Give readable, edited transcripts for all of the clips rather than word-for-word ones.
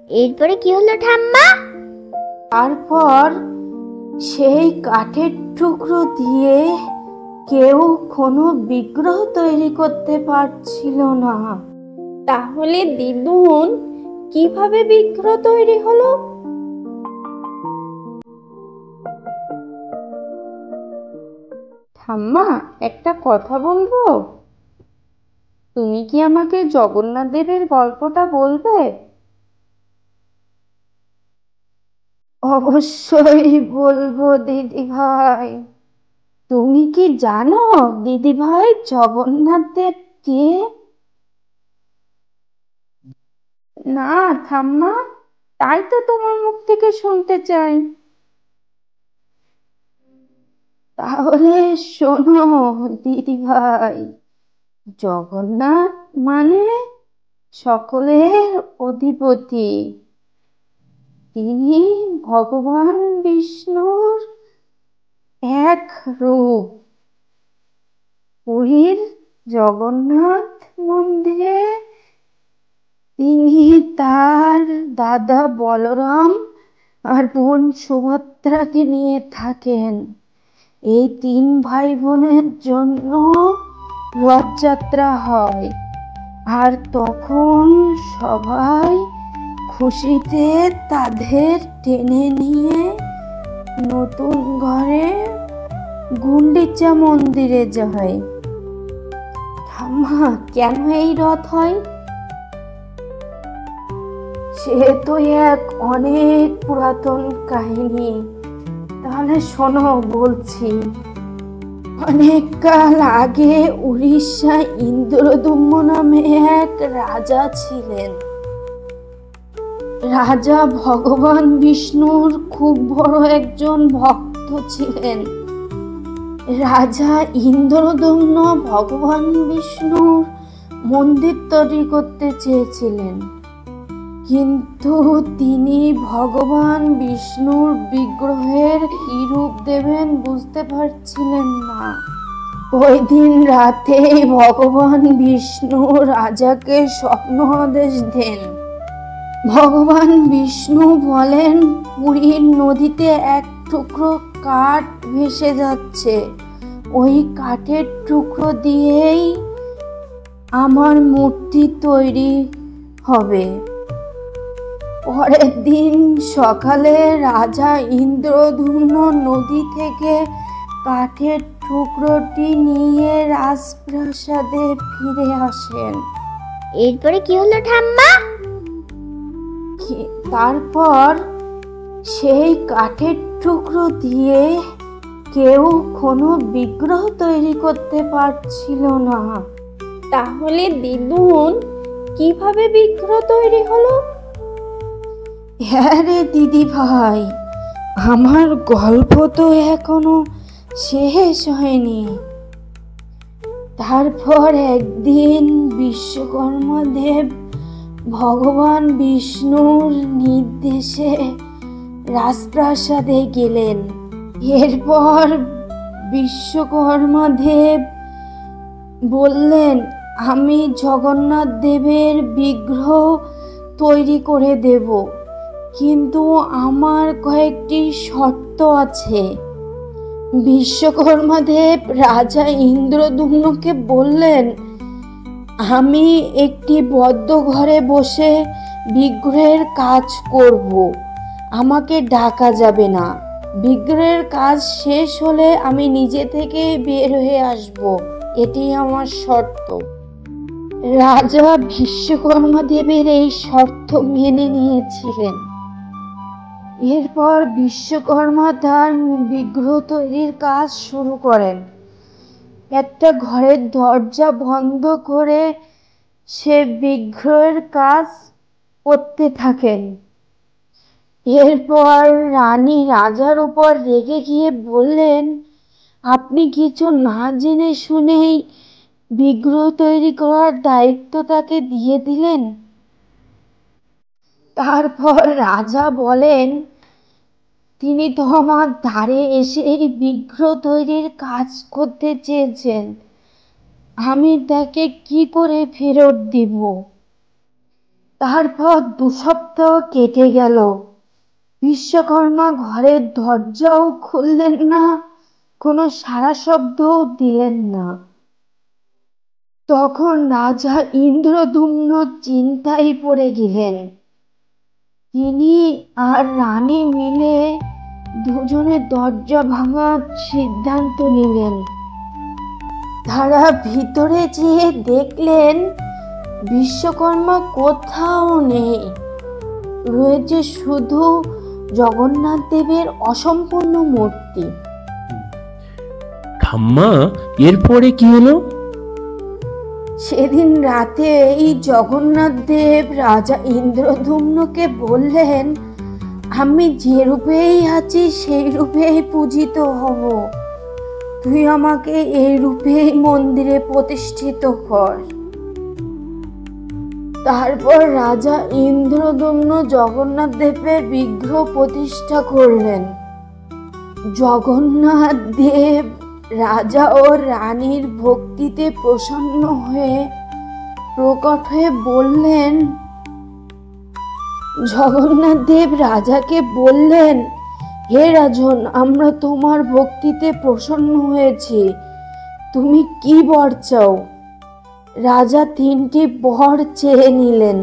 এরপরে কি হলো ঠাম্মা? তারপর সেই কাঠের টুকরো দিয়ে কেউ কোনো বিগ্রহ তৈরি করতে পারছিল না। তাহলে দিদুন কিভাবে বিগ্রহ তৈরি হলো? ঠাম্মা, একটা কথা বলবো? তুমি কি আমাকে জগন্নাথ দেবের গল্পটা বলবে? অবশ্যই বলবো দিদি ভাই। তুমি কি জানো দিদি ভাই জগন্নাথ দেব কে? না ঠাম্মা, তাই তো তোমার মুখ থেকে শুনতে চাই। তাহলে শোনো দিদি ভাই, জগন্নাথ মানে সকলের অধিপতি। তিনি ভগবান বিষ্ণুর এক রূপ। পুরীর জগন্নাথ মন্দিরে তিনি তার দাদা বলরাম আর বোন সুভদ্রাকে নিয়ে থাকেন। এই তিন ভাই বোনের জন্য রথযাত্রা হয়, আর তখন সবাই খুশিতে তাদের টেনে নিয়ে নতুন ঘরে গুন্ডিচা মন্দিরে যায়। ঠাম্মা, কেন এই রথ হয়? সে তো এক অনেক পুরাতন কাহিনী। তাহলে শোনো বলছি। অনেক কাল আগে উড়িষ্যায় ইন্দ্রদম্ন নামে এক রাজা ছিলেন। রাজা ভগবান বিষ্ণুর খুব বড় একজন ভক্ত ছিলেন। রাজা ইন্দ্রদম্ন ভগবান বিষ্ণুর মন্দির তৈরি করতে চেয়েছিলেন, কিন্তু তিনি ভগবান বিষ্ণুর বিগ্রহের কি রূপ দেবেন বুঝতে পারছিলেন না। ওই দিন রাতে ভগবান বিষ্ণু রাজাকে স্বপ্ন আদেশ দেন। ভগবান বিষ্ণু বলেন, পুরীর নদীতে এক টুকরো কাঠ ভেসে যাচ্ছে, ওই কাঠের টুকরো দিয়েই আমার মূর্তি তৈরি হবে। পরের দিন সকালে রাজা ইন্দ্রদম্ন নদী থেকে কাঠের টুকরোটি নিয়ে রাজপ্রাসাদে ফিরে আসেন। এরপরে কি হলো ঠাম্মা? তারপর সেই কাঠের টুকরো দিয়ে কেউ কোনো বিগ্রহ তৈরি করতে পারছিল না। তাহলে দিদুন কিভাবে বিগ্রহ তৈরি হলো? হ্যাঁ রে দিদি ভাই, আমার গল্প তো এখনো শেষ হয়নি। তারপর একদিন বিশ্বকর্মা দেব ভগবান বিষ্ণুর নির্দেশে রাজপ্রাসাদে গেলেন। এরপর বিশ্বকর্মা দেব বললেন, আমি জগন্নাথ দেবের বিগ্রহ তৈরি করে দেব, কিন্তু আমার কয়েকটি শর্ত আছে। বিশ্বকর্মা দেব রাজা ইন্দ্রদম্নকে বললেন, আমি একটি বদ্ধ ঘরে বসে বিগ্রহের কাজ করব, আমাকে ডাকা যাবে না। বিগ্রহের কাজ শেষ হলে আমি নিজে থেকে বের হয়ে আসব, এটি আমার শর্ত। রাজা বিশ্বকর্মা দেবের এই শর্ত মেনে নিয়েছিলেন। এরপর বিশ্বকর্মা তার বিগ্রহ তৈরির কাজ শুরু করেন। একটা ঘরের দরজা বন্ধ করে সে বিগ্রহের কাজ করতে থাকেন। এরপর রানী রাজার উপর রেগে গিয়ে বললেন, আপনি কিছু না জেনে শুনেই বিগ্রহ তৈরি করার দায়িত্ব তাকে দিয়ে দিলেন। তারপর রাজা বলেন, তিনি তো আমার ধারে এসে এই বিগ্রহ তৈরির কাজ করতে চেয়েছেন, আমি তাকে কি করে ফেরত দিব? তারপর 2 সপ্তাহ কেটে গেল। বিশ্বকর্মা ঘরের দরজাও খুললেন না, কোনো সাড়া শব্দও দিলেন না। তখন রাজা ইন্দ্রদ্যুম্ন চিন্তায় পড়ে গেলেন। তিনি আর রানী মিলে দুজনে দরজা ভাঙার সিদ্ধান্ত নিলেন। তারা ভিতরে যেয়ে দেখলেন বিশ্বকর্মা কোথাও নেই, রয়েছে শুধু জগন্নাথ দেবের অসম্পূর্ণ মূর্তি। ঠাম্মা, এরপরে কি হলো? সেদিন রাতে এই জগন্নাথ দেব রাজা ইন্দ্রদ্যুম্নকে বললেন, আমি যে রূপেই আছি সেই রূপেই পূজিত হব, তুই আমাকে এই রূপেই মন্দিরে প্রতিষ্ঠিত কর। তারপর রাজা ইন্দ্রদ্যুম্ন জগন্নাথ দেবের বিগ্রহ প্রতিষ্ঠা করলেন। জগন্নাথ দেব রাজা ও রানীর ভক্তিতে প্রসন্ন হয়ে প্রকট হয়ে বললেন, জগন্নাথ দেব রাজাকে বললেন, হে রাজন, আমরা তোমার ভক্তিতে প্রসন্ন হয়েছি, তুমি কি বর চাও? রাজা 3টি বর চেয়ে নিলেন।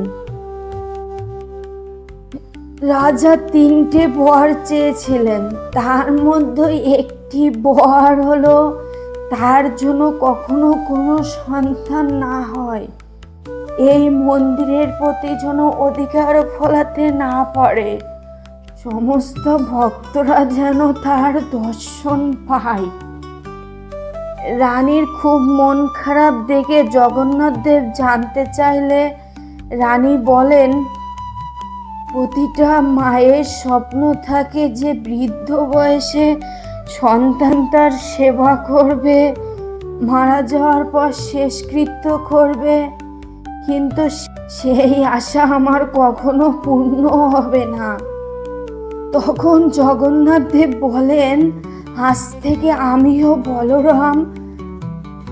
রাজা 3টে বর চেয়েছিলেন, তার মধ্যে একটি বর হলো তার জন্য কখনো কোনো সন্তান না হয়, এই মন্দিরের প্রতি যেন অধিকার ফলাতে না পারে, সমস্ত ভক্তরা যেন তার দর্শন পায়। রানীর খুব মন খারাপ দেখে জগন্নাথ দেব জানতে চাইলে রানী বলেন, প্রতিটা মায়ের স্বপ্ন থাকে যে বৃদ্ধ বয়সে সন্তান তার সেবা করবে, মারা যাওয়ার পর শেষকৃত্য করবে, কিন্তু সেই আশা আমার কখনো পূর্ণ হবে না। তখন জগন্নাথ দেব বলেন, আজ থেকে আমিও বলরাম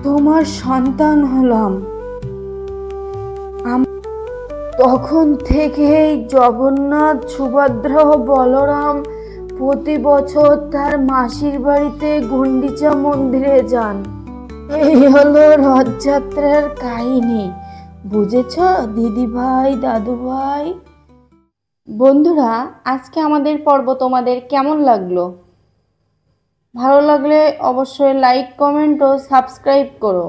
তোমার সন্তান হলাম। তখন থেকেই জগন্নাথ, সুভদ্রা ও বলরাম প্রতি বছর তার মাসির বাড়িতে গুন্ডিচা মন্দিরে যান। এই হলো রথযাত্রার কাহিনী। বুঝেছ দিদি ভাই, দাদু ভাই? বন্ধুরা, আজকে আমাদের পর্ব তোমাদের কেমন লাগলো? ভালো লাগলে অবশ্যই লাইক, কমেন্ট ও সাবস্ক্রাইব করো।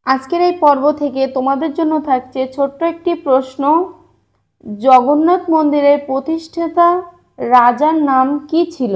আজকের এই পর্ব থেকে তোমাদের জন্য থাকছে ছোট্ট একটি প্রশ্ন, জগন্নাথ মন্দিরের প্রতিষ্ঠাতা রাজার নাম কি ছিল?